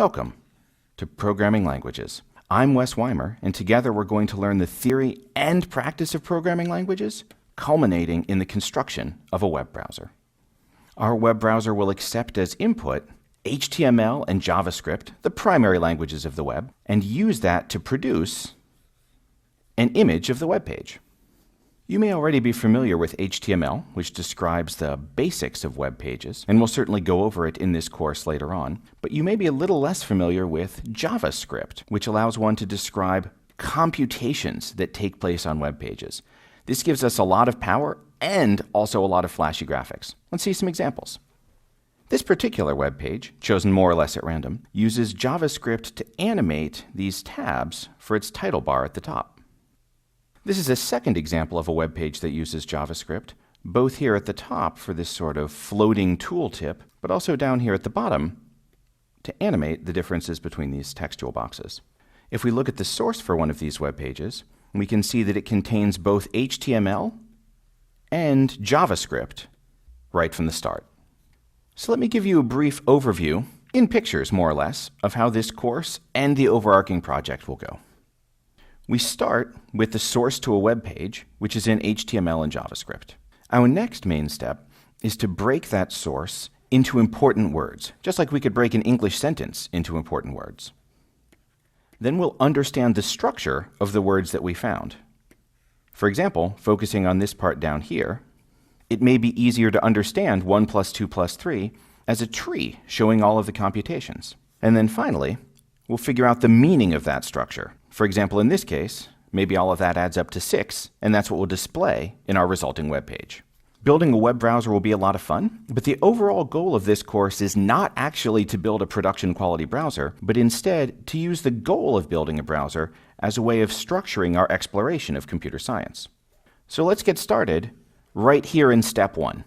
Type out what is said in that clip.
Welcome to Programming Languages. I'm Wes Weimer, and together we're going to learn the theory and practice of programming languages, culminating in the construction of a web browser. Our web browser will accept as input HTML and JavaScript, the primary languages of the web, and use that to produce an image of the web page. You may already be familiar with HTML, which describes the basics of web pages, and we'll certainly go over it in this course later on, but you may be a little less familiar with JavaScript, which allows one to describe computations that take place on web pages. This gives us a lot of power and also a lot of flashy graphics. Let's see some examples. This particular web page, chosen more or less at random, uses JavaScript to animate these tabs for its title bar at the top. This is a second example of a web page that uses JavaScript, both here at the top for this sort of floating tooltip, but also down here at the bottom to animate the differences between these textual boxes. If we look at the source for one of these web pages, we can see that it contains both HTML and JavaScript right from the start. So let me give you a brief overview, in pictures more or less, of how this course and the overarching project will go. We start with the source to a web page, which is in HTML and JavaScript. Our next main step is to break that source into important words, just like we could break an English sentence into important words. Then we'll understand the structure of the words that we found. For example, focusing on this part down here, it may be easier to understand 1 plus 2 plus 3 as a tree showing all of the computations. And then finally, we'll figure out the meaning of that structure. For example, in this case, maybe all of that adds up to 6, and that's what we'll display in our resulting web page. Building a web browser will be a lot of fun, but the overall goal of this course is not actually to build a production quality browser, but instead to use the goal of building a browser as a way of structuring our exploration of computer science. So let's get started right here in step 1.